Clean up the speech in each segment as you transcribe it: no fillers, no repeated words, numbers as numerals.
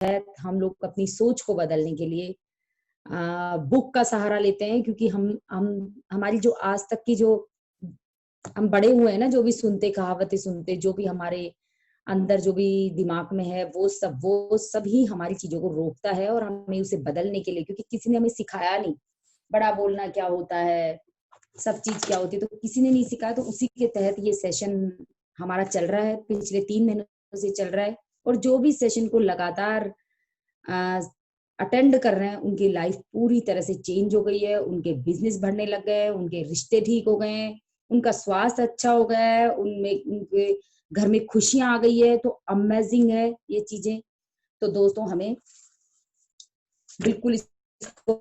हम लोग अपनी सोच को बदलने के लिए बुक का सहारा लेते हैं, क्योंकि हम हमारी जो आज तक की जो हम बड़े हुए हैं ना, जो भी सुनते कहावतें सुनते, जो भी हमारे अंदर जो भी दिमाग में है, वो सब ही हमारी चीजों को रोकता है और हमें उसे बदलने के लिए, क्योंकि किसी ने हमें सिखाया नहीं बड़ा बोलना क्या होता है, सब चीज क्या होती है, तो किसी ने नहीं सिखाया। तो उसी के तहत ये सेशन हमारा चल रहा है, पिछले 3 महीनों से चल रहा है। और जो भी सेशन को लगातार अटेंड कर रहे हैं, उनकी लाइफ पूरी तरह से चेंज हो गई है, उनके बिजनेस बढ़ने लग गए, उनके रिश्ते ठीक हो गए हैं, उनका स्वास्थ्य अच्छा हो गया है, उनमें उनके घर में खुशियां आ गई है। तो अमेजिंग है ये चीजें। तो दोस्तों, हमें बिल्कुल इसको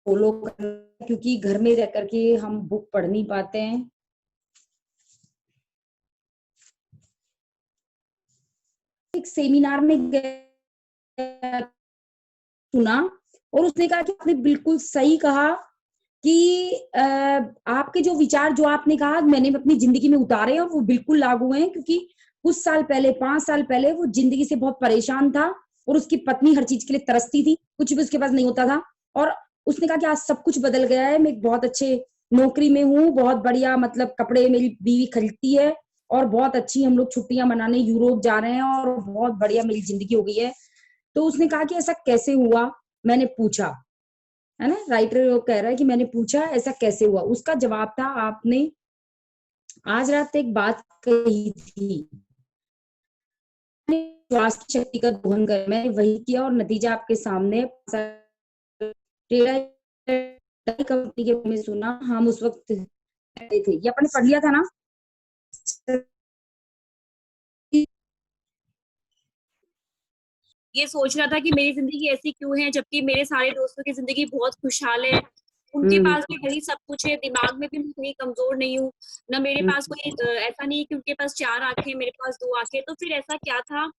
फॉलो करना है, क्योंकि घर में रह करके हम बुक पढ़ नहीं पाते हैं। एक सेमिनार में गया, सुना, और उसने कहा कि आपने बिल्कुल सही कहा कि आपके जो विचार जो आपने कहा मैंने अपनी जिंदगी में उतारे और वो बिल्कुल लागू हैं, क्योंकि कुछ साल पहले 5 साल पहले वो जिंदगी से बहुत परेशान था और उसकी पत्नी हर चीज के लिए तरसती थी, कुछ भी उसके पास नहीं होता था। और उसने कहा कि आज सब कुछ बदल गया है, मैं एक बहुत अच्छे नौकरी में हूँ, बहुत बढ़िया, मतलब कपड़े मेरी बीवी खरीदती है और बहुत अच्छी, हम लोग छुट्टियां मनाने यूरोप जा रहे हैं और बहुत बढ़िया मेरी जिंदगी हो गई है। तो उसने कहा कि ऐसा कैसे हुआ? मैंने पूछा, है ना, राइटर वो कह रहा है कि मैंने पूछा ऐसा कैसे हुआ। उसका जवाब था, आपने आज रात एक बात कही थी, श्वास की शक्ति का दोहन कर, मैंने वही किया और नतीजा आपके सामने। कंपनी के बारे में सुना, हम उस वक्त थे, ये अपन ने पढ़ लिया था ना। ये सोच रहा था कि मेरी जिंदगी ऐसी क्यों है, जबकि मेरे सारे दोस्तों की जिंदगी बहुत खुशहाल है, उनके पास भी वही सब कुछ है, दिमाग में भी मैं कहीं कमजोर नहीं हूँ, ना मेरे पास कोई ऐसा नहीं है कि उनके पास 4 आंखें, मेरे पास 2 आंखें। तो फिर ऐसा क्या था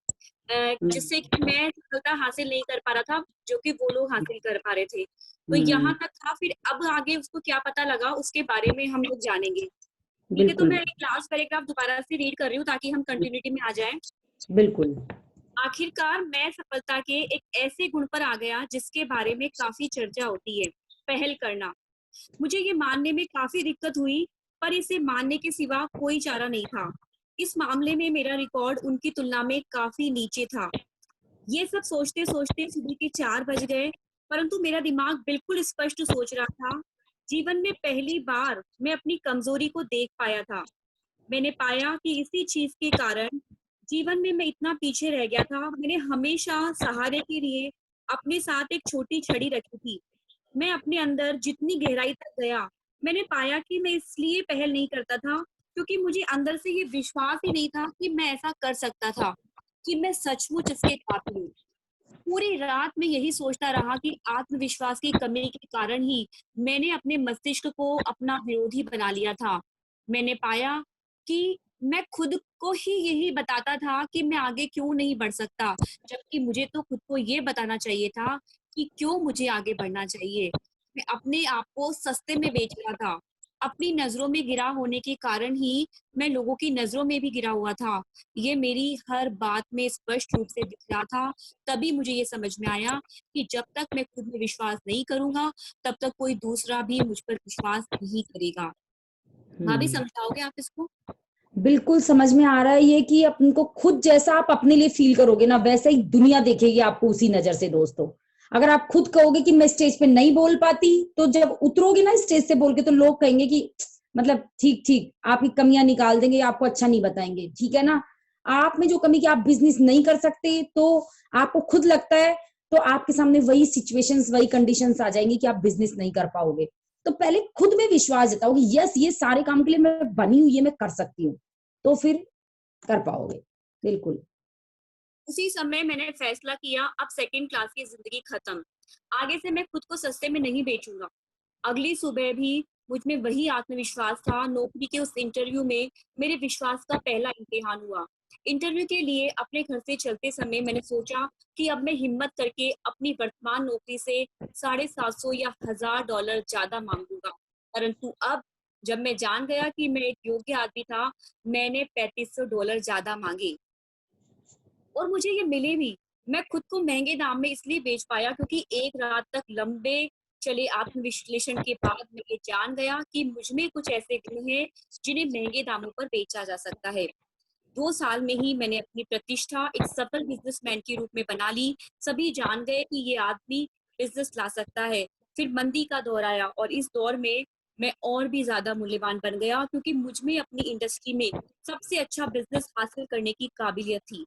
जिससे कि मैं सफलता हासिल नहीं कर पा रहा था, जो कि वो लोग हासिल कर पा रहे थे। तो यहाँ तक था। फिर अब आगे उसको क्या पता लगा, उसके बारे में हम लोग जानेंगे। ठीक है, तो बिल्कुल मैं एक लास्ट पैराग्राफ दोबारा से रीड कर रही हूँ ताकि हम कंटिन्यूटी में आ जाएं। बिल्कुल। आखिरकार मैं सफलता के एक ऐसे गुण पर आ गया जिसके बारे में काफी चर्चा होती है, पहल करना। मुझे ये मानने में काफी दिक्कत हुई, पर इसे मानने के सिवा कोई चारा नहीं था। इस मामले में मेरा रिकॉर्ड उनकी तुलना में काफी नीचे था। ये सब सोचते सोचते सुबह के 4 बज गए, परंतु मेरा दिमाग बिल्कुल स्पष्ट सोच रहा था। जीवन में पहली बार मैं अपनी कमजोरी को देख पाया था। मैंने पाया कि इसी चीज के कारण जीवन में मैं इतना पीछे रह गया था। मैंने हमेशा सहारे के लिए अपने साथ एक छोटी छड़ी रखी थी। मैं अपने अंदर जितनी गहराई तक गया, मैंने पाया कि मैं इसलिए पहल नहीं करता था क्योंकि मुझे अंदर से ये विश्वास ही नहीं था कि मैं ऐसा कर सकता था, कि मैं सचमुच इसके काबिल हूँ। पूरी रात में यही सोचता रहा कि आत्मविश्वास की कमी के कारण ही मैंने अपने मस्तिष्क को अपना विरोधी बना लिया था। मैंने पाया कि मैं खुद को ही यही बताता था कि मैं आगे क्यों नहीं बढ़ सकता, जबकि मुझे तो खुद को ये बताना चाहिए था कि क्यों मुझे आगे बढ़ना चाहिए। मैं अपने आप को सस्ते में बेच रहा था। अपनी नजरों में गिरा होने के कारण ही मैं लोगों की नजरों में भी गिरा हुआ था। ये मेरी हर बात में स्पष्ट रूप से दिख रहा था। तभी मुझे ये समझ में आया कि जब तक मैं खुद में विश्वास नहीं करूंगा, तब तक कोई दूसरा भी मुझ पर विश्वास नहीं करेगा। भाभी, समझाओगे आप इसको? बिल्कुल समझ में आ रहा है ये, कि अपन को खुद जैसा आप अपने लिए फील करोगे ना, वैसे ही दुनिया देखेगी आपको उसी नजर से। दोस्तों, अगर आप खुद कहोगे कि मैं स्टेज पे नहीं बोल पाती, तो जब उतरोगे ना स्टेज से बोल के, तो लोग कहेंगे कि मतलब ठीक ठीक, आपकी कमियां निकाल देंगे, आपको अच्छा नहीं बताएंगे, ठीक है ना। आप में जो कमी, कि आप बिजनेस नहीं कर सकते, तो आपको खुद लगता है, तो आपके सामने वही सिचुएशंस, वही कंडीशंस आ जाएंगी कि आप बिजनेस नहीं कर पाओगे। तो पहले खुद में विश्वास जताओ कि यस, ये सारे काम के लिए मैं बनी हुई है, मैं कर सकती हूँ, तो फिर कर पाओगे। बिल्कुल। उसी समय मैंने फैसला किया, अब सेकंड क्लास की जिंदगी खत्म। आगे से मैं खुद को सस्ते में नहीं बेचूंगा। अगली सुबह भी मुझ में वही आत्मविश्वास था। नौकरी के उस इंटरव्यू में मेरे विश्वास का पहला इम्तिहान हुआ। इंटरव्यू के लिए अपने घर से चलते समय मैंने सोचा कि अब मैं हिम्मत करके अपनी वर्तमान नौकरी से $750 या $1000 ज्यादा मांगूंगा। परंतु अब जब मैं जान गया कि मैं एक योग्य आदमी था, मैंने $3500 ज्यादा मांगे और मुझे ये मिले भी। मैं खुद को महंगे दाम में इसलिए बेच पाया क्योंकि एक रात तक लंबे चले आत्मविश्लेषण के बाद मैं ये जान गया कि मुझ में कुछ ऐसे गुण हैं जिन्हें महंगे दामों पर बेचा जा सकता है। 2 साल में ही मैंने अपनी प्रतिष्ठा एक सफल बिजनेसमैन के रूप में बना ली। सभी जान गए कि ये आदमी बिजनेस ला सकता है। फिर मंदी का दौर आया और इस दौर में मैं और भी ज्यादा मूल्यवान बन गया क्योंकि मुझ में अपनी इंडस्ट्री में सबसे अच्छा बिजनेस हासिल करने की काबिलियत थी।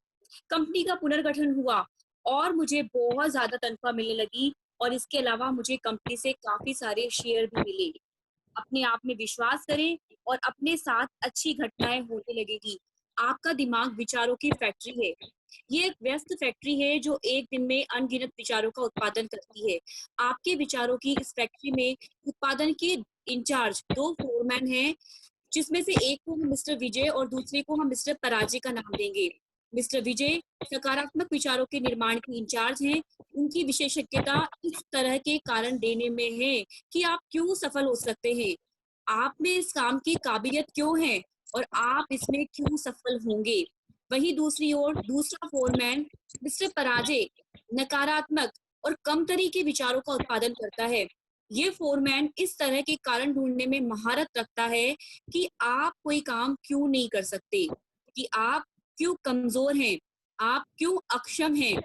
कंपनी का पुनर्गठन हुआ और मुझे बहुत ज्यादा तनख्वाह मिलने लगी और इसके अलावा मुझे कंपनी से काफी सारे शेयर भी मिले। अपने आप में विश्वास करें और अपने साथ अच्छी घटनाएं होने लगेगी। आपका दिमाग विचारों की फैक्ट्री है। ये एक व्यस्त फैक्ट्री है जो एक दिन में अनगिनत विचारों का उत्पादन करती है। आपके विचारों की इस फैक्ट्री में उत्पादन के इंचार्ज 2 फोरमैन हैं, जिसमें से एक को हम मिस्टर विजय और दूसरे को हम मिस्टर पराजय का नाम देंगे। मिस्टर विजय सकारात्मक विचारों के निर्माण के इंचार्ज हैं। उनकी विशेषज्ञता इस तरह के कारण देने में है कि आप क्यों सफल हो सकते हैं, आप में इस काम की काबिलियत क्यों है और आप इसमें क्यों सफल होंगे। वहीं दूसरी ओर दूसरा फोरमैन मिस्टर पराजय नकारात्मक और कम तरह के विचारों का उत्पादन करता है। ये फोरमैन इस तरह के कारण ढूंढने में महारत रखता है कि आप कोई काम क्यों नहीं कर सकते, कि आप क्यों कमजोर हैं, आप क्यों अक्षम हैं।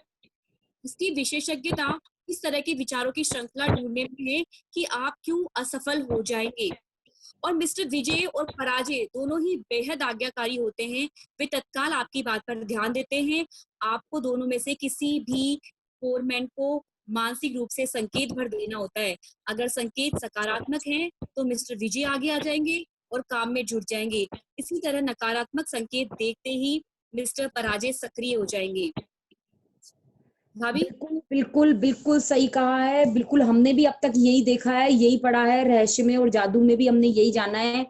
इसकी विशेषज्ञता इस तरह के विचारों की श्रृंखला ढूंढने में है कि आप क्यों असफल हो जाएंगे। और मिस्टर विजय और पराजय दोनों ही बेहद आज्ञाकारी होते हैं। वे तत्काल आपकी बात पर ध्यान देते हैं। आपको दोनों में से किसी भी फोरमैन को मानसिक रूप से संकेत भर देना होता है। अगर संकेत सकारात्मक है तो मिस्टर विजय आगे आ जाएंगे और काम में जुट जाएंगे। इसी तरह नकारात्मक संकेत देखते ही मिस्टर पराजय सक्रिय हो जाएंगे। भाभी बिल्कुल बिल्कुल बिल्कुल सही कहा है। बिल्कुल हमने भी अब तक यही देखा है, यही पढ़ा है, रहस्य में और जादू में भी हमने यही जाना है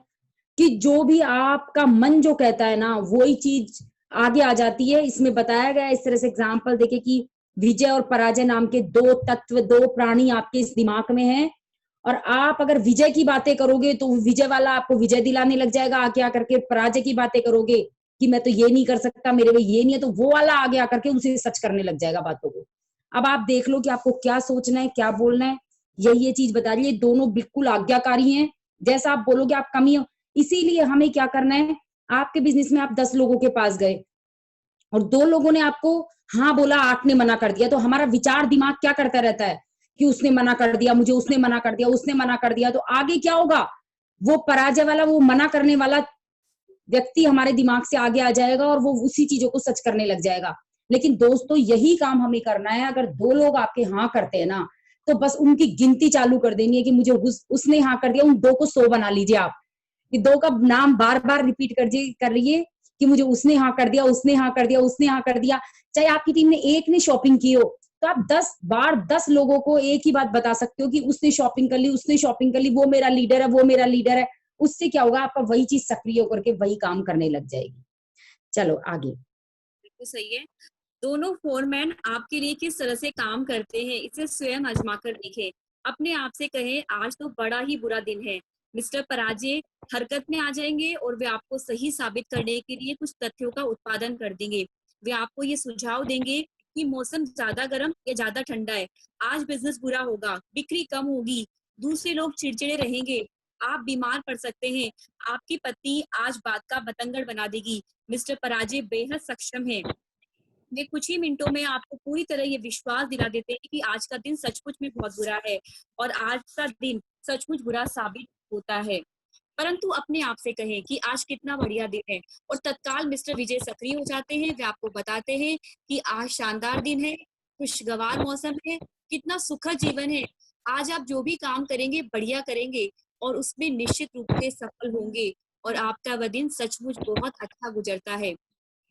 कि जो भी आपका मन जो कहता है ना वही चीज आगे आ जाती है। इसमें बताया गया है इस तरह से एग्जाम्पल देके कि विजय और पराजय नाम के दो तत्व, दो प्राणी आपके इस दिमाग में हैं, और आप अगर विजय की बातें करोगे तो विजय वाला आपको विजय दिलाने लग जाएगा आगे आकर के। पराजय की बातें करोगे कि मैं तो ये नहीं कर सकता, मेरे में ये नहीं है, तो वो वाला आगे आकर के उनसे सच करने लग जाएगा बातों को। अब आप देख लो कि आपको क्या सोचना है, क्या बोलना है, यही ये चीज बता रही है। दोनों बिल्कुल आज्ञाकारी हैं। जैसा आप बोलोगे आप कमी हो। इसीलिए हमें क्या करना है, आपके बिजनेस में आप 10 लोगों के पास गए और 2 लोगों ने आपको हाँ बोला, 8 ने मना कर दिया, तो हमारा विचार दिमाग क्या करता रहता है कि उसने मना कर दिया मुझे, उसने मना कर दिया, उसने मना कर दिया। तो आगे क्या होगा, वो पराजय वाला, वो मना करने वाला व्यक्ति हमारे दिमाग से आगे आ जाएगा और वो उसी चीजों को सच करने लग जाएगा। लेकिन दोस्तों यही काम हमें करना है। अगर 2 लोग आपके हाँ करते हैं ना, तो बस उनकी गिनती चालू कर देनी है कि मुझे उसने हाँ कर दिया। उन 2 को 100 बना लीजिए आप, कि 2 का नाम बार बार रिपीट कर रही कि मुझे उसने हाँ कर दिया, उसने हाँ कर दिया, उसने हाँ कर दिया। चाहे आपकी टीम में एक ने शॉपिंग की हो, तो आप 10 बार 10 लोगों को एक ही बात बता सकते हो कि उसने शॉपिंग कर ली, उसने शॉपिंग कर ली, वो मेरा लीडर है, वो मेरा लीडर है। उससे क्या होगा, आपका वही चीज सक्रिय होकर के वही काम करने लग जाएगी। चलो आगे। बिल्कुल सही है। दोनों फोरमैन आपके लिए किस तरह से काम करते हैं इसे स्वयं आजमा कर देखें। अपने आप से कहें आज तो बड़ा ही बुरा दिन है। मिस्टर पराजय हरकत में आ जाएंगे और वे आपको सही साबित करने के लिए कुछ तथ्यों का उत्पादन कर देंगे। वे आपको ये सुझाव देंगे कि मौसम ज्यादा गर्म या ज्यादा ठंडा है, आज बिजनेस बुरा होगा, बिक्री कम होगी, दूसरे लोग चिड़चिड़े रहेंगे, आप बीमार पड़ सकते हैं, आपकी पत्नी आज बात का बतंगड़ बना देगी। मिस्टर पराजय बेहद सक्षम है। वे कुछ ही मिनटों में आपको पूरी तरह ये विश्वास दिला देते हैं कि आज का दिन सचमुच में बहुत बुरा है और आज का दिन सचमुच बुरा साबित होता है। परंतु अपने आप से कहें कि आज कितना बढ़िया दिन है और तत्काल मिस्टर विजय सक्रिय हो जाते हैं। वे आपको बताते हैं कि आज शानदार दिन है, खुशगवार मौसम है, कितना सुखद जीवन है, आज आप जो भी काम करेंगे बढ़िया करेंगे और उसमें निश्चित रूप से सफल होंगे और आपका वह दिन सचमुच बहुत अच्छा गुजरता है।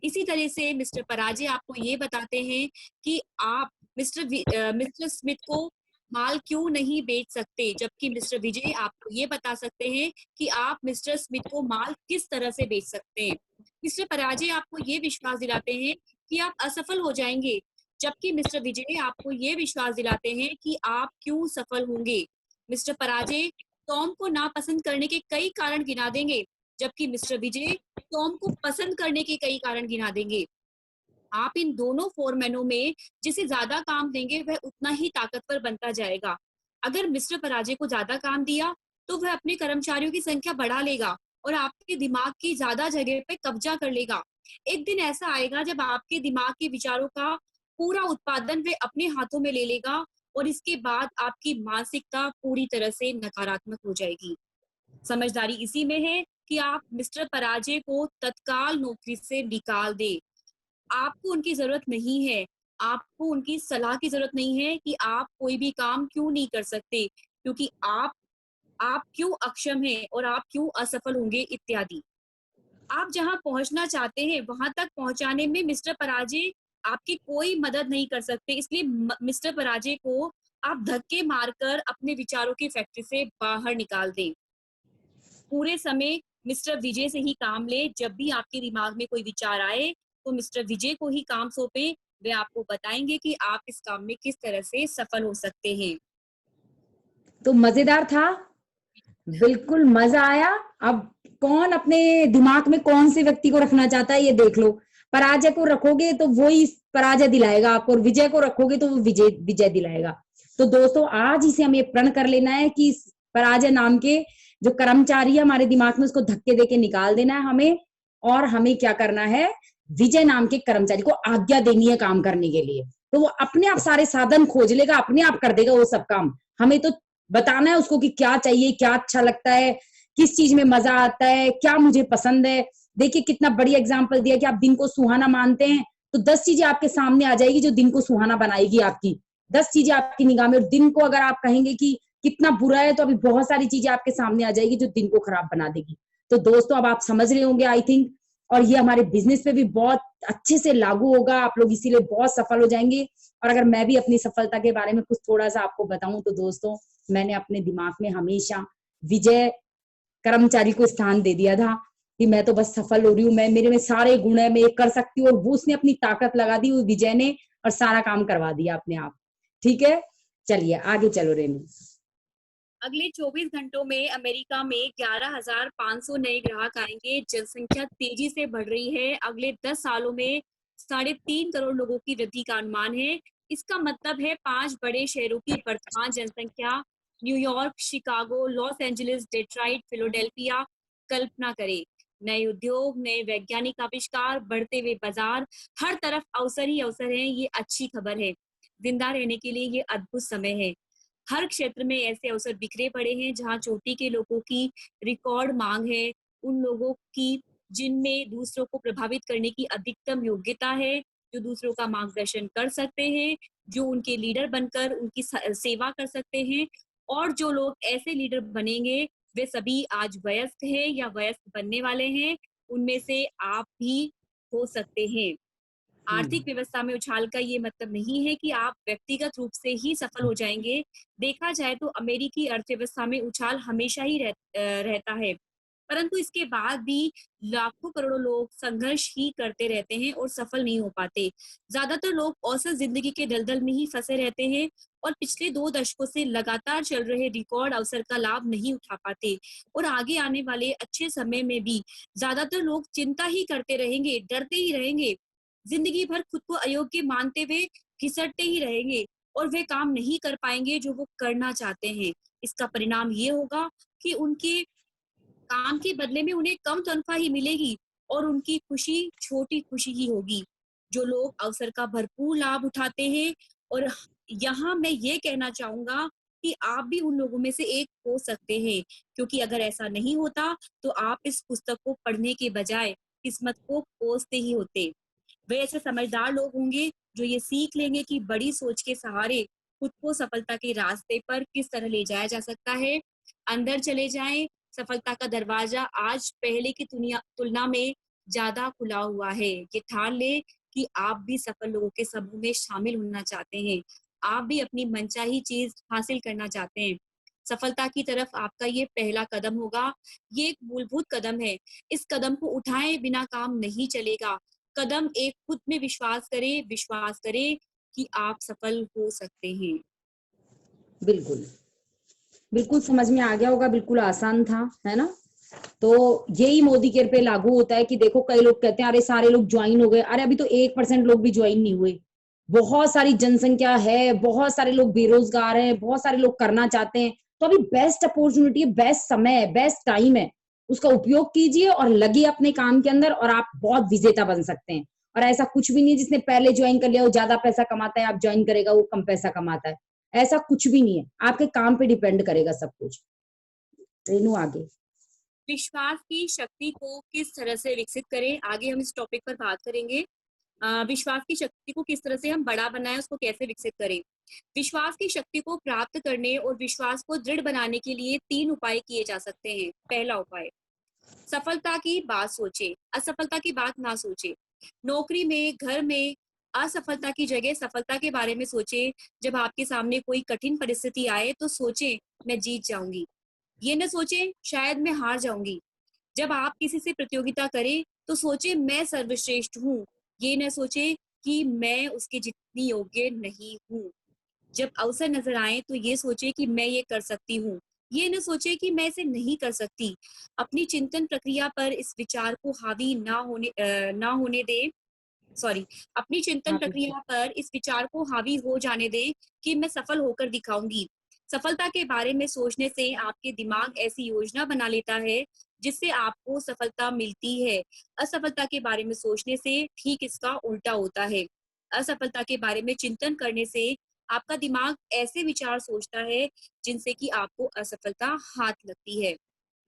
इसी तरह से मिस्टर पराजय आपको ये बताते हैं कि आप मिस्टर स्मिथ को माल क्यों नहीं बेच सकते, जबकि मिस्टर विजय आपको ये बता सकते हैं कि आप मिस्टर स्मिथ को माल किस तरह से बेच सकते हैं। मिस्टर पराजय आपको ये विश्वास दिलाते हैं कि आप असफल हो जाएंगे, जबकि मिस्टर विजय आपको ये विश्वास दिलाते हैं कि आप क्यों सफल होंगे। मिस्टर पराजय टॉम को नापसंद करने के कई कारण गिना देंगे, जबकि मिस्टर विजय टॉम को पसंद करने के कई कारण गिना देंगे। आप इन दोनों फोरमैनों में जिसे ज्यादा काम देंगे वह उतना ही ताकतवर बनता जाएगा। अगर मिस्टर पराजय को ज्यादा काम दिया तो वह अपने कर्मचारियों की संख्या बढ़ा लेगा और आपके दिमाग की ज्यादा जगह पे कब्जा कर लेगा। एक दिन ऐसा आएगा जब आपके दिमाग के विचारों का पूरा उत्पादन वह अपने हाथों में ले लेगा और इसके बाद आपकी मानसिकता पूरी तरह से नकारात्मक हो जाएगी। समझदारी इसी में है कि आप मिस्टर पराजय को तत्काल नौकरी से निकाल दे। आपको उनकी जरूरत नहीं है, आपको उनकी सलाह की जरूरत नहीं है कि आप कोई भी काम क्यों नहीं कर सकते, क्योंकि आप क्यों अक्षम हैं और आप क्यों असफल होंगे इत्यादि। आप जहां पहुंचना चाहते हैं वहां तक पहुंचाने में मिस्टर पराजय आपकी कोई मदद नहीं कर सकते। इसलिए मिस्टर पराजय को आप धक्के मारकर अपने विचारों की फैक्ट्री से बाहर निकाल दें। पूरे समय मिस्टर विजय से ही काम ले। जब भी आपके दिमाग में कोई विचार आए तो मिस्टर विजय को ही काम सौंपे। वे आपको बताएंगे कि आप इस काम में किस तरह से सफल हो सकते हैं। तो मजेदार था, बिल्कुल मजा आया। अब कौन अपने दिमाग में कौन से व्यक्ति को रखना चाहता है ये देख लो। पराजय को रखोगे तो वो ही पराजय दिलाएगा आपको, और विजय को रखोगे तो वो विजय विजय दिलाएगा। तो दोस्तों आज ही से हमें प्रण कर लेना है कि पराजय नाम के जो कर्मचारी है हमारे दिमाग में, उसको धक्के देके निकाल देना है हमें। और हमें क्या करना है, विजय नाम के कर्मचारी को आज्ञा देनी है काम करने के लिए। तो वो अपने आप सारे साधन खोज लेगा, अपने आप कर देगा वो सब काम। हमें तो बताना है उसको कि क्या चाहिए, क्या अच्छा लगता है, किस चीज में मजा आता है, क्या मुझे पसंद है। देखिए कितना बढ़िया एग्जाम्पल दिया कि आप दिन को सुहाना मानते हैं तो 10 चीजें आपके सामने आ जाएगी जो दिन को सुहाना बनाएगी आपकी। 10 चीजें आपकी निगाह में, और दिन को अगर आप कहेंगे कि कितना बुरा है तो अभी बहुत सारी चीजें आपके सामने आ जाएगी जो दिन को खराब बना देगी। तो दोस्तों अब आप समझ रहे होंगे आई थिंक, और ये हमारे बिजनेस पे भी बहुत अच्छे से लागू होगा। आप लोग इसीलिए बहुत सफल हो जाएंगे। और अगर मैं भी अपनी सफलता के बारे में कुछ थोड़ा सा आपको बताऊं तो दोस्तों, मैंने अपने दिमाग में हमेशा विजय कर्मचारी को स्थान दे दिया था कि मैं तो बस सफल हो रही हूँ, मैं मेरे में सारे गुण है, मैं ये कर सकती हूँ। और वो उसने अपनी ताकत लगा दी, वो विजय ने, और सारा काम करवा दिया अपने आप। ठीक है, चलिए आगे चलो रेनू। अगले 24 घंटों में अमेरिका में 11,500 नए ग्राहक आएंगे। जनसंख्या तेजी से बढ़ रही है। अगले 10 सालों में 3.5 करोड़ लोगों की वृद्धि का अनुमान है। इसका मतलब है 5 बड़े शहरों की वर्तमान जनसंख्या, New York, Chicago, Los Angeles, Detroit, Philadelphia. कल्पना करें, नए उद्योग, नए वैज्ञानिक आविष्कार, बढ़ते हुए बाजार, हर तरफ अवसर ही अवसर है। ये अच्छी खबर है। जिंदा रहने के लिए ये अद्भुत समय है। हर क्षेत्र में ऐसे अवसर बिखरे पड़े हैं जहां चोटी के लोगों की रिकॉर्ड मांग है, उन लोगों की जिनमें दूसरों को प्रभावित करने की अधिकतम योग्यता है, जो दूसरों का मार्गदर्शन कर सकते हैं, जो उनके लीडर बनकर उनकी सेवा कर सकते हैं। और जो लोग ऐसे लीडर बनेंगे वे सभी आज वयस्क हैं या वयस्क बनने वाले हैं। उनमें से आप भी हो सकते हैं। आर्थिक व्यवस्था में उछाल का ये मतलब नहीं है कि आप व्यक्तिगत रूप से ही सफल हो जाएंगे। देखा जाए तो अमेरिकी अर्थव्यवस्था में उछाल हमेशा ही रहता है, परंतु इसके बाद भी लाखों करोड़ों लोग संघर्ष ही करते रहते हैं और सफल नहीं हो पाते। ज्यादातर लोग औसत जिंदगी के दलदल में ही फंसे रहते हैं और पिछले 2 दशकों से लगातार चल रहे रिकॉर्ड अवसर का लाभ नहीं उठा पाते। और आगे आने वाले अच्छे समय में भी ज्यादातर लोग चिंता ही करते रहेंगे, डरते ही रहेंगे, जिंदगी भर खुद को अयोग्य मानते हुए घिसटते ही रहेंगे और वे काम नहीं कर पाएंगे जो वो करना चाहते हैं। इसका परिणाम ये होगा कि उनके काम के बदले में उन्हें कम तनख्वाह ही मिलेगी और उनकी खुशी छोटी खुशी ही होगी। जो लोग अवसर का भरपूर लाभ उठाते हैं, और यहाँ मैं ये कहना चाहूंगा कि आप भी उन लोगों में से एक हो सकते हैं, क्योंकि अगर ऐसा नहीं होता तो आप इस पुस्तक को पढ़ने के बजाय किस्मत को कोसते ही होते। वे ऐसे समझदार लोग होंगे जो ये सीख लेंगे कि बड़ी सोच के सहारे खुद को सफलता के रास्ते पर किस तरह ले जाया जा सकता है। अंदर चले जाएं। सफलता का दरवाजा आज पहले की तुलना में ज्यादा खुला हुआ है। ये ठान ले कि आप भी सफल लोगों के समूह में शामिल होना चाहते हैं। आप भी अपनी मनचाही चीज हासिल करना चाहते हैं। सफलता की तरफ आपका ये पहला कदम होगा। ये एक मूलभूत कदम है। इस कदम को उठाए बिना काम नहीं चलेगा। कदम एक, खुद में विश्वास करे कि आप सफल हो सकते हैं। बिल्कुल बिल्कुल समझ में आ गया होगा, बिल्कुल आसान था, है ना। तो यही मोदी केयर पे लागू होता है कि देखो कई लोग कहते हैं अरे सारे लोग ज्वाइन हो गए, अरे अभी तो 1% लोग भी ज्वाइन नहीं हुए। बहुत सारी जनसंख्या है, बहुत सारे लोग बेरोजगार हैं, बहुत सारे लोग करना चाहते हैं। तो अभी बेस्ट अपॉर्चुनिटी है, बेस्ट समय है, बेस्ट टाइम है, उसका उपयोग कीजिए और लगिए अपने काम के अंदर और आप बहुत विजेता बन सकते हैं। और ऐसा कुछ भी नहीं जिसने पहले ज्वाइन कर लिया वो ज्यादा पैसा कमाता है, आप ज्वाइन करेगा वो कम पैसा कमाता है, ऐसा कुछ भी नहीं है। आपके काम पे डिपेंड करेगा सब कुछ। रेनू आगे। विश्वास की शक्ति को किस तरह से विकसित करें, आगे हम इस टॉपिक पर बात करेंगे। विश्वास की शक्ति को किस तरह से हम बड़ा बनाएं, उसको कैसे विकसित करें। विश्वास की शक्ति को प्राप्त करने और विश्वास को दृढ़ बनाने के लिए 3 उपाय किए जा सकते हैं। पहला उपाय, सफलता की बात सोचे, असफलता की बात ना सोचे। नौकरी में, घर में असफलता की जगह सफलता के बारे में सोचे। जब आपके सामने कोई कठिन परिस्थिति आए तो सोचे मैं जीत जाऊंगी, ये न सोचे शायद मैं हार जाऊंगी। जब आप किसी से प्रतियोगिता करें तो सोचे मैं सर्वश्रेष्ठ हूँ, ये न सोचे कि मैं उसके जितनी योग्य नहीं हूँ। जब अवसर नजर आए तो ये सोचे कि मैं ये कर सकती हूँ, ये न सोचे कि मैं इसे नहीं कर सकती। अपनी चिंतन प्रक्रिया पर इस विचार को हावी ना होने दे, सॉरी, अपनी चिंतन हाँ पूछिए। प्रक्रिया पर इस विचार को हावी हो जाने दें कि मैं सफल होकर दिखाऊंगी। सफलता के बारे में सोचने से आपके दिमाग ऐसी योजना बना लेता है जिससे आपको सफलता मिलती है। असफलता के बारे में सोचने से ठीक इसका उल्टा होता है। असफलता के बारे में चिंतन करने से आपका दिमाग ऐसे विचार सोचता है जिनसे कि आपको असफलता हाथ लगती है।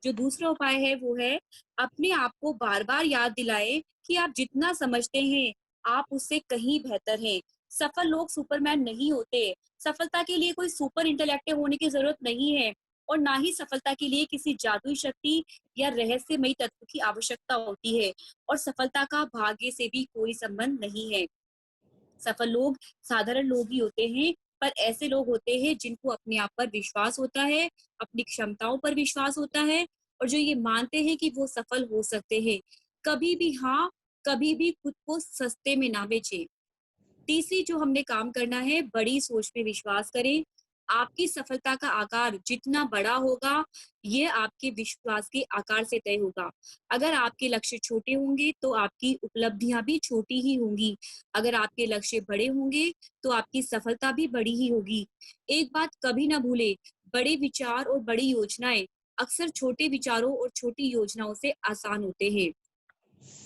जो दूसरा उपाय है वो है, अपने आप को बार बार याद दिलाएं कि आप जितना समझते हैं आप उससे कहीं बेहतर हैं। सफल लोग सुपरमैन नहीं होते। सफलता के लिए कोई सुपर इंटेलेक्टिव होने की जरूरत नहीं है, और ना ही सफलता के लिए किसी जादुई शक्ति या रहस्यमयी तत्व की आवश्यकता होती है। और सफलता का भाग्य से भी कोई संबंध नहीं है। सफल लोग साधारण लोग ही होते हैं, पर ऐसे लोग होते हैं जिनको अपने आप पर विश्वास होता है, अपनी क्षमताओं पर विश्वास होता है, और जो ये मानते हैं कि वो सफल हो सकते हैं। कभी भी, हाँ, कभी भी खुद को सस्ते में ना बेचें। तीसरी जो हमने काम करना है, बड़ी सोच पे विश्वास करें। आपकी सफलता का आकार जितना बड़ा होगा, ये आपके विश्वास के आकार से तय होगा। अगर आपके लक्ष्य छोटे होंगे तो आपकी उपलब्धियां भी छोटी ही होंगी। अगर आपके लक्ष्य बड़े होंगे तो आपकी सफलता भी बड़ी ही होगी। एक बात कभी ना भूले, बड़े विचार और बड़ी योजनाएं अक्सर छोटे विचारों और छोटी योजनाओं से आसान होते हैं।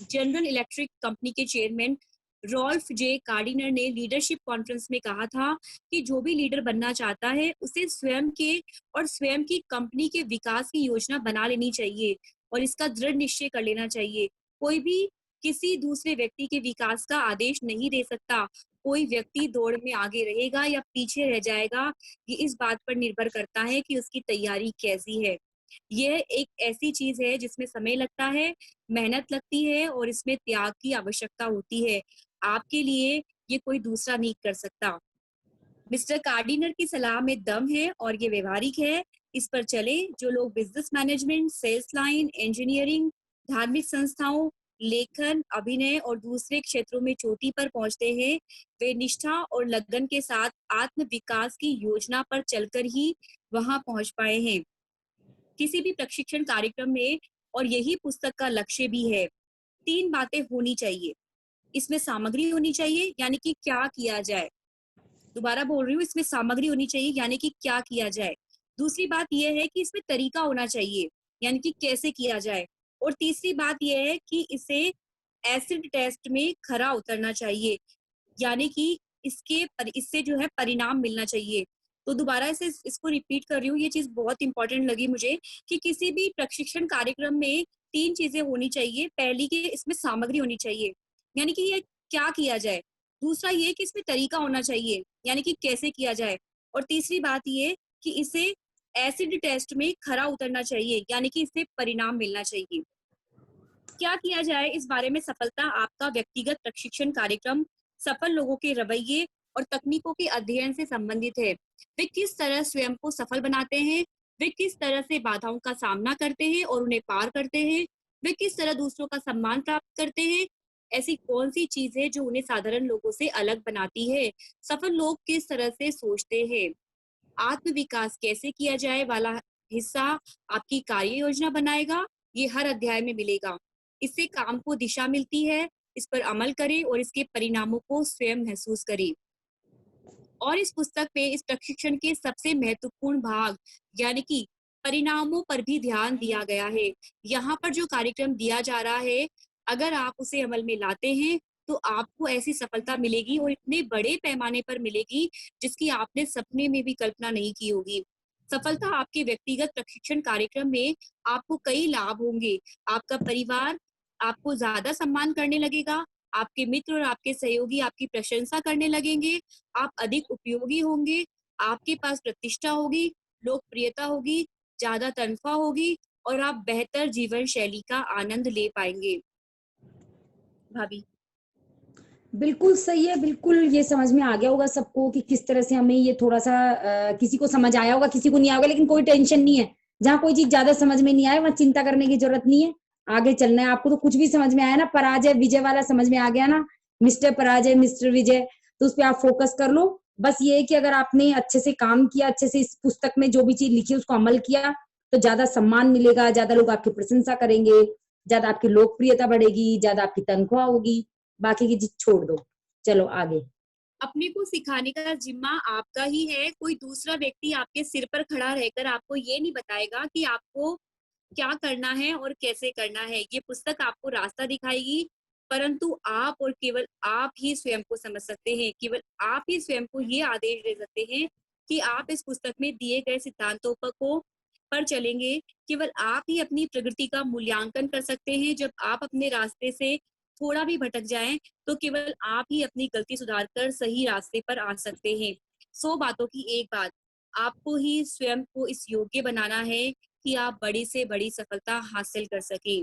जनरल इलेक्ट्रिक कंपनी के चेयरमैन रॉल्फ जे कार्डिनर ने लीडरशिप कॉन्फ्रेंस में कहा था कि जो भी लीडर बनना चाहता है उसे स्वयं के और स्वयं की कंपनी के विकास की योजना बना लेनी चाहिए और इसका दृढ़ निश्चय कर लेना चाहिए। कोई भी किसी दूसरे व्यक्ति के विकास का आदेश नहीं दे सकता। कोई व्यक्ति दौड़ में आगे रहेगा या पीछे रह जाएगा, ये इस बात पर निर्भर करता है कि उसकी तैयारी कैसी है। यह एक ऐसी चीज है जिसमें समय लगता है, मेहनत लगती है और इसमें त्याग की आवश्यकता होती है। आपके लिए ये कोई दूसरा नहीं कर सकता। मिस्टर कार्डिनर की सलाह में दम है और ये व्यवहारिक है। इस पर चले। जो लोग business management, sales line, engineering, धार्मिक संस्थाओं, लेखन, अभिनय और दूसरे क्षेत्रों में चोटी पर पहुंचते हैं, वे निष्ठा और लगन के साथ आत्म विकास की योजना पर चलकर ही वहां पहुंच पाए हैं। किसी भी प्रशिक्षण कार्यक्रम में, और यही पुस्तक का लक्ष्य भी है, 3 बातें होनी चाहिए। इसमें सामग्री होनी चाहिए, यानी कि क्या किया जाए। दोबारा बोल रही हूँ, इसमें सामग्री होनी चाहिए यानी कि क्या किया जाए। दूसरी बात यह है कि इसमें तरीका होना चाहिए, यानी कि कैसे किया जाए। और तीसरी बात यह है कि इसे एसिड टेस्ट में खरा उतरना चाहिए, यानी कि इससे जो है परिणाम मिलना चाहिए। तो दोबारा से इसको रिपीट कर रही हूँ, ये चीज बहुत इंपॉर्टेंट लगी मुझे कि किसी भी प्रशिक्षण कार्यक्रम में 3 चीजें होनी चाहिए। पहली कि इसमें सामग्री होनी चाहिए, यानी कि ये क्या किया जाए। दूसरा ये कि इसमें तरीका होना चाहिए, यानी कि कैसे किया जाए। और तीसरी बात ये कि इसे एसिड टेस्ट में खरा उतरना चाहिए, यानी कि इससे परिणाम मिलना चाहिए। क्या किया जाए इस बारे में सफलता आपका व्यक्तिगत प्रशिक्षण कार्यक्रम सफल लोगों के रवैये और तकनीकों के अध्ययन से संबंधित है। वे किस तरह स्वयं को सफल बनाते हैं, वे किस तरह से बाधाओं का सामना करते हैं और उन्हें पार करते हैं, वे किस तरह दूसरों का सम्मान प्राप्त करते हैं, ऐसी कौन सी चीज है जो उन्हें साधारण लोगों से अलग बनाती है, सफल लोग किस तरह से सोचते हैं, आत्म विकास कैसे किया जाए वाला हिस्सा आपकी कार्य योजना बनाएगा। ये हर अध्याय में मिलेगा। इससे काम को दिशा मिलती है, इस पर अमल करें और इसके परिणामों को स्वयं महसूस करें। और इस पुस्तक में इस प्रशिक्षण के सबसे महत्वपूर्ण भाग यानी कि परिणामों पर भी ध्यान दिया गया है। यहाँ पर जो कार्यक्रम दिया जा रहा है, अगर आप उसे अमल में लाते हैं तो आपको ऐसी सफलता मिलेगी और इतने बड़े पैमाने पर मिलेगी जिसकी आपने सपने में भी कल्पना नहीं की होगी। सफलता आपके व्यक्तिगत प्रशिक्षण कार्यक्रम में आपको कई लाभ होंगे। आपका परिवार आपको ज्यादा सम्मान करने लगेगा, आपके मित्र और आपके सहयोगी आपकी प्रशंसा करने लगेंगे, आप अधिक उपयोगी होंगे, आपके पास प्रतिष्ठा होगी, लोकप्रियता होगी, ज्यादा तनख्वाह होगी और आप बेहतर जीवन शैली का आनंद ले पाएंगे। भाभी। बिल्कुल सही है, बिल्कुल ये समझ में आ गया होगा सबको कि किस तरह से हमें ये थोड़ा सा किसी को समझ आया होगा, किसी को नहीं आया होगा, लेकिन कोई टेंशन नहीं है। जहाँ कोई चीज ज्यादा समझ में नहीं आए वहां चिंता करने की जरूरत नहीं है, आगे चलना है। आपको तो कुछ भी समझ में आया ना, पराजय विजय वाला समझ में आ गया ना, मिस्टर पराजय मिस्टर विजय, तो उस पर आप फोकस कर लो। बस ये है कि अगर आपने अच्छे से काम किया, अच्छे से इस पुस्तक में जो भी चीज लिखी उसको अमल किया, तो ज्यादा सम्मान मिलेगा, ज्यादा लोग आपकी प्रशंसा करेंगे, ज्यादा आपकी लोकप्रियता बढ़ेगी, ज्यादा आपकी तनख्वाह होगी। बाकी की चीज छोड़ दो, चलो आगे। अपने को सिखाने का जिम्मा आपका ही है। कोई दूसरा व्यक्ति आपके सिर पर खड़ा रहकर आपको ये नहीं बताएगा कि आपको क्या करना है और कैसे करना है। ये पुस्तक आपको रास्ता दिखाएगी, परंतु आप और केवल आप ही स्वयं को समझ सकते हैं। केवल आप ही स्वयं को ये आदेश दे सकते हैं कि आप इस पुस्तक में दिए गए सिद्धांतों पर चलेंगे। केवल आप ही अपनी प्रगति का मूल्यांकन कर सकते हैं। जब आप अपने रास्ते से थोड़ा भी भटक जाएं, तो केवल आप ही अपनी गलती सुधार कर सही रास्ते पर आ सकते हैं। 100 बातों की एक बात, आपको ही स्वयं को इस योग्य बनाना है कि आप बड़ी से बड़ी सफलता हासिल कर सके।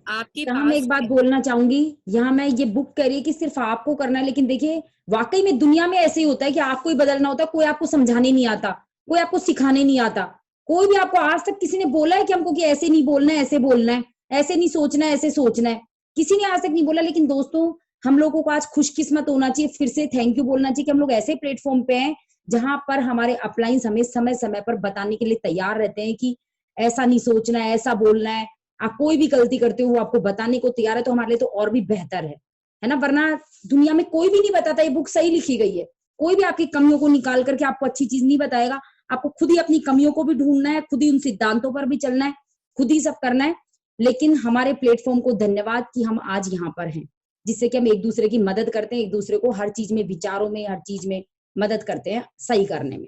आपके यहाँ मैं पास एक बात बोलना चाहूंगी, यहाँ मैं ये बुक कह रही है कि सिर्फ आपको करना है, लेकिन देखिए वाकई में दुनिया में ऐसे ही होता है कि आपको ही बदलना होता है। कोई आपको समझाने नहीं आता, कोई आपको सिखाने नहीं आता, कोई भी आपको आज तक किसी ने बोला है कि हमको कि ऐसे नहीं बोलना है, ऐसे बोलना है, ऐसे नहीं सोचना है, ऐसे सोचना है, किसी ने आज तक नहीं बोला। लेकिन दोस्तों, हम लोगों को आज खुशकिस्मत होना चाहिए, फिर से थैंक यू बोलना चाहिए कि हम लोग ऐसे प्लेटफॉर्म पे हैं जहां पर हमारे अपलाइंस हमें समय समय पर बताने के लिए तैयार रहते हैं कि ऐसा नहीं सोचना है, ऐसा बोलना है। आप कोई भी गलती करते हो वो आपको बताने को तैयार है, तो हमारे लिए तो और भी बेहतर है ना। वरना दुनिया में कोई भी नहीं बताता। ये बुक सही लिखी गई है, कोई भी आपकी कमियों को निकाल करके आपको अच्छी चीज नहीं बताएगा। आपको खुद ही अपनी कमियों को भी ढूंढना है, खुद ही उन सिद्धांतों पर भी चलना है, खुद ही सब करना है। लेकिन हमारे प्लेटफॉर्म को धन्यवाद कि हम आज यहाँ पर हैं, जिससे कि हम एक दूसरे की मदद करते हैं, एक दूसरे को हर चीज में, विचारों में, हर चीज में मदद करते हैं सही करने में।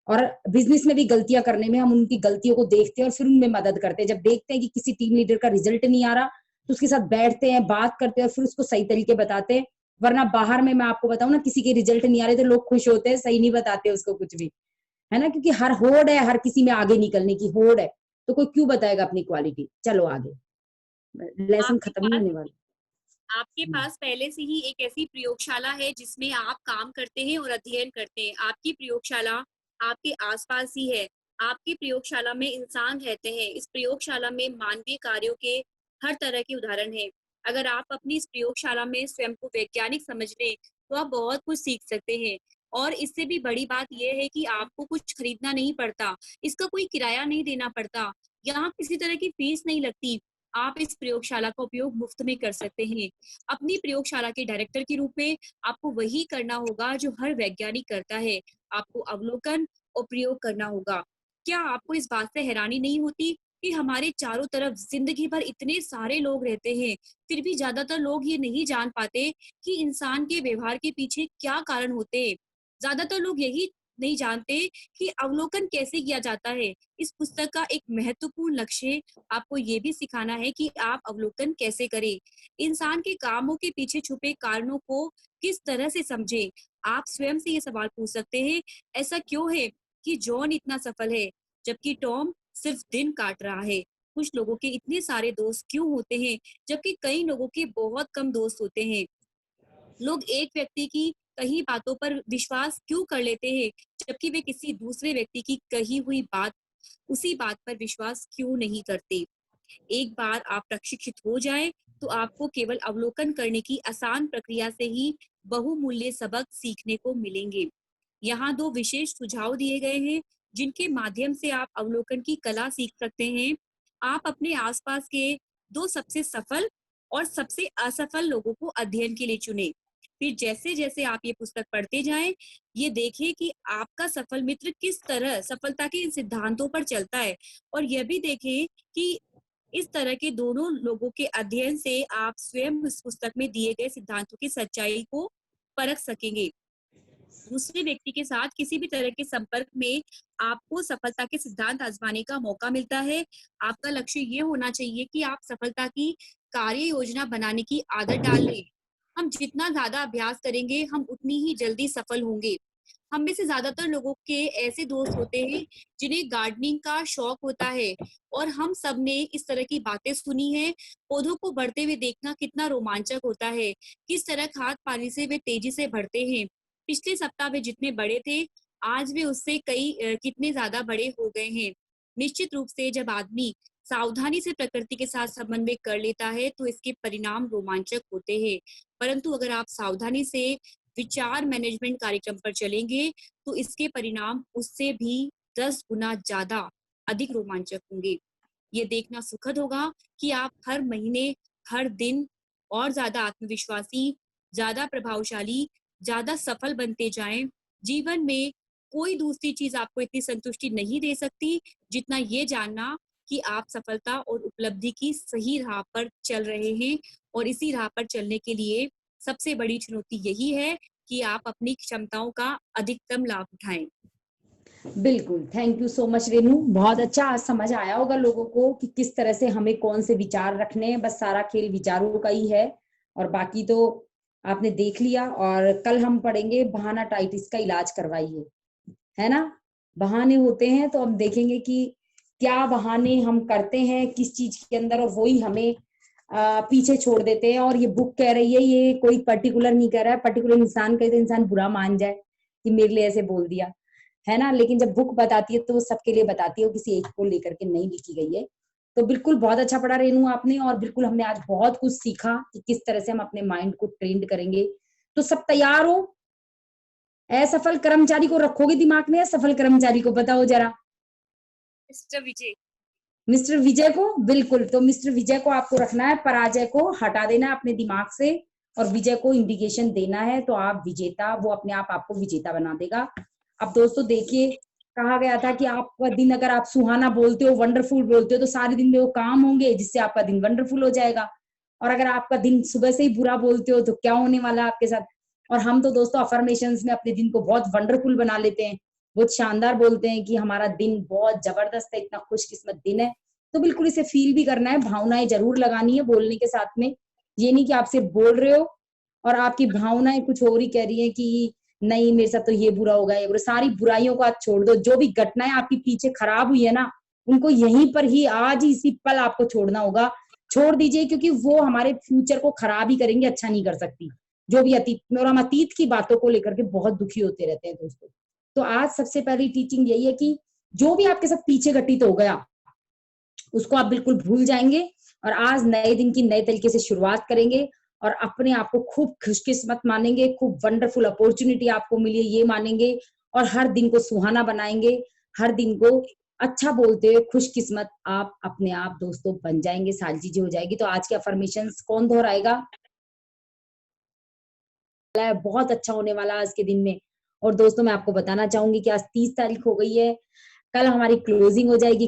और बिजनेस में भी गलतियां करने में हम उनकी गलतियों को देखते हैं और फिर उनमें मदद करते हैं। जब देखते हैं कि किसी टीम लीडर का रिजल्ट नहीं आ रहा, तो उसके साथ बैठते हैं, बात करते हैं और फिर उसको सही तरीके बताते हैं। वरना बाहर में मैं आपको बताऊं ना, किसी के रिजल्ट नहीं आ रहे तो लोग खुश होते हैं, सही नहीं बताते उसको कुछ भी, है ना। क्योंकि हर होड़ है, हर किसी में आगे निकलने की होड़ है, तो कोई क्यों बताएगा अपनी क्वालिटी। चलो आगे, लेसन आपके खत्म नहीं पास होने वाला। आपके पास पहले से ही एक ऐसी प्रयोगशाला है जिसमें आप काम करते हैं और अध्ययन करते हैं। आपकी प्रयोगशाला आपके आसपास ही है। आपकी प्रयोगशाला में इंसान रहते हैं। इस प्रयोगशाला में मानवीय कार्यों के हर तरह के उदाहरण हैं। अगर आप अपनी इस प्रयोगशाला में स्वयं को वैज्ञानिक समझ लें तो आप बहुत कुछ सीख सकते हैं। और इससे भी बड़ी बात यह है कि आपको कुछ खरीदना नहीं पड़ता, इसका कोई किराया नहीं देना पड़ता, यहाँ किसी तरह की फीस नहीं लगती। आप इस प्रयोगशाला का उपयोग मुफ्त में कर सकते हैं। अपनी प्रयोगशाला के डायरेक्टर के रूप में आपको वही करना होगा जो हर वैज्ञानिक करता है। आपको अवलोकन और प्रयोग करना होगा। क्या आपको इस बात से हैरानी नहीं होती कि हमारे चारों तरफ जिंदगी भर इतने सारे लोग रहते हैं, फिर भी ज्यादातर लोग ये नहीं जान पाते कि इंसान के व्यवहार के पीछे क्या कारण होते हैं। ज्यादातर लोग यही नहीं जानते कि अवलोकन कैसे किया जाता है। इस पुस्तक का एक महत्वपूर्ण लक्ष्य आपको ये भी सिखाना है कि आप अवलोकन कैसे करें, इंसान के कामों के पीछे छुपे कारणों को किस तरह से समझे। आप स्वयं से ये सवाल पूछ सकते हैं, ऐसा क्यों है कि जॉन इतना सफल है जबकि टॉम सिर्फ दिन काट रहा है। कुछ लोगों के इतने सारे दोस्त क्यों होते हैं जबकि कई लोगों के बहुत कम दोस्त होते हैं। लोग एक व्यक्ति की कही बातों पर विश्वास क्यों कर लेते हैं जबकि वे किसी दूसरे व्यक्ति की कही हुई बात उसी बात पर विश्वास क्यों नहीं करते। एक बार आप प्रशिक्षित हो जाएं, तो आपको केवल अवलोकन करने की आसान प्रक्रिया से ही बहुमूल्य सबक सीखने को मिलेंगे। यहाँ दो विशेष सुझाव दिए गए हैं जिनके माध्यम से आप अवलोकन की कला सीख सकते हैं। आप अपने आसपास के 2 सबसे सफल और सबसे असफल लोगों को अध्ययन के लिए चुनें। फिर जैसे-जैसे आप ये पुस्तक पढ़ते जाएँ, ये देखें कि आपका सफल मित्र किस तरह सफलता के इन सिद्धांतों पर चलता है, और यह भी देखें कि इस तरह के दोनों लोगों के अध्ययन से आप स्वयं उस पुस्तक में दिए गए सिद्धांतों की सच्चाई को परख सकेंगे। दूसरे व्यक्ति के साथ किसी भी तरह के संपर्क में आपको सफलता के सिद्धांत आजमाने का मौका मिलता है। आपका लक्ष्य ये होना चाहिए कि आप सफलता की कार्य योजना बनाने की आदत डाल लें। हम जितना ज़्यादा अभ्यास करेंगे, हम उतनी ही जल्दी सफल होंगे। हम में से ज़्यादातर लोगों के ऐसे दोस्त होते हैं जिन्हें गार्डनिंग का शौक होता है, और हम सब ने इस तरह की बातें सुनी हैं। पौधों को बढ़ते हुए देखना कितना रोमांचक होता है, किस तरह खाद पानी से वे तेजी से बढ़ते हैं। पिछले सप्ताह वे जितने बड़े थे, आज वे उससे कितने ज़्यादा बड़े हो गए हैं। निश्चित रूप से जब आदमी सावधानी से प्रकृति के साथ समन्वय कर लेता है, तो इसके परिणाम रोमांचक होते हैं। परंतु अगर आप सावधानी से विचार मैनेजमेंट कार्यक्रम पर चलेंगे, तो इसके परिणाम उससे भी 10 गुना ज़्यादा अधिक रोमांचक होंगे। ये देखना सुखद होगा कि आप हर महीने, हर दिन और ज़्यादा आत्मविश्वासी, ज़्यादा प्रभावशाली, ज़्यादा सफल बनते जाएँ। जीवन में कोई दूसरी चीज़ आपको इतनी संतुष्टि नहीं दे सकती, जितना ये जानना कि आप सफलता और उपलब्धि की सही राह पर चल रहे हैं, और इसी राह पर चलने के लिए सबसे बड़ी चुनौती यही है कि आप अपनी क्षमताओं का अधिकतम लाभ उठाएँ। बिल्कुल, thank you so much Renu. बहुत अच्छा आज समझ आया होगा लोगों को कि किस तरह से हमें कौन से विचार रखने हैं, बस सारा खेल विचारों का ही है और बाकी तो आपने देख लिया। और कल हम पढ़ेंगे बहाना टाइटिस का इलाज करवाइए, है ना? बहाने होते हैं तो हम देखेंगे कि क्या बहाने हम करते हैं किस चीज के अंदर, और वही हमें पीछे छोड़ देते हैं। और ये बुक कह रही है, ये कोई पर्टिकुलर नहीं कह रहा है, पर्टिकुलर इंसान कहे तो इंसान बुरा मान जाए कि मेरे लिए ऐसे बोल दिया, है ना? लेकिन जब बुक बताती है तो वो सबके लिए बताती है, वो किसी एक को लेकर के नहीं लिखी गई है। तो बिल्कुल बहुत अच्छा पढ़ा रेनू आपने, और बिल्कुल हमने आज बहुत कुछ सीखा कि किस तरह से हम अपने माइंड को ट्रेंड करेंगे। तो सब तैयार हो? असफल कर्मचारी को रखोगे दिमाग में या सफल कर्मचारी को, बताओ जरा? मिस्टर विजय। मिस्टर विजय को, बिल्कुल। तो मिस्टर विजय को आपको रखना है, पराजय को हटा देना है अपने दिमाग से और विजय को इंडिकेशन देना है, तो आप विजेता, वो अपने आप आपको विजेता बना देगा। अब दोस्तों देखिए, कहा गया था कि आपका दिन अगर आप सुहाना बोलते हो, वंडरफुल बोलते हो, तो सारे दिन में वो काम होंगे जिससे आपका दिन वंडरफुल हो जाएगा। और अगर आपका दिन सुबह से ही बुरा बोलते हो तो क्या होने वाला है आपके साथ? और हम तो दोस्तों अफर्मेशंस में अपने दिन को बहुत वंडरफुल बना लेते हैं, बहुत शानदार बोलते हैं कि हमारा दिन बहुत जबरदस्त है, इतना खुशकिस्मत दिन है। तो बिल्कुल इसे फील भी करना है, भावनाएं जरूर लगानी है बोलने के साथ में। ये नहीं कि आप सिर्फ बोल रहे हो और आपकी भावनाएं कुछ और ही कह रही है कि नहीं मेरे साथ तो ये बुरा होगा, ये बुरा। सारी बुराइयों को आज छोड़ दो। जो भी घटनाएं आपके पीछे खराब हुई है ना, उनको यहीं पर ही आज ही इसी पल आपको छोड़ना होगा। छोड़ दीजिए, क्योंकि वो हमारे फ्यूचर को खराब ही करेंगे, अच्छा नहीं कर सकती। जो भी अतीत में, और हम अतीत की बातों को लेकर के बहुत दुखी होते रहते हैं दोस्तों। तो आज सबसे पहली टीचिंग यही है कि जो भी आपके साथ पीछे घटित हो गया उसको आप बिल्कुल भूल जाएंगे, और आज नए दिन की नए तरीके से शुरुआत करेंगे और अपने आप को खूब खुशकिस्मत मानेंगे, खूब वंडरफुल अपॉर्चुनिटी आपको मिली है ये मानेंगे, और हर दिन को सुहाना बनाएंगे, हर दिन को अच्छा बोलते हुए खुशकिस्मत आप अपने आप दोस्तों बन जाएंगे, सारी चीजें हो जाएगी। तो आज के अफर्मेशंस कौन दोहराएगा? बहुत अच्छा होने वाला आज के दिन में। और दोस्तों मैं आपको बताना चाहूंगी कि आज 30 तारीख हो गई है, कल हमारी क्लोजिंग हो जाएगी।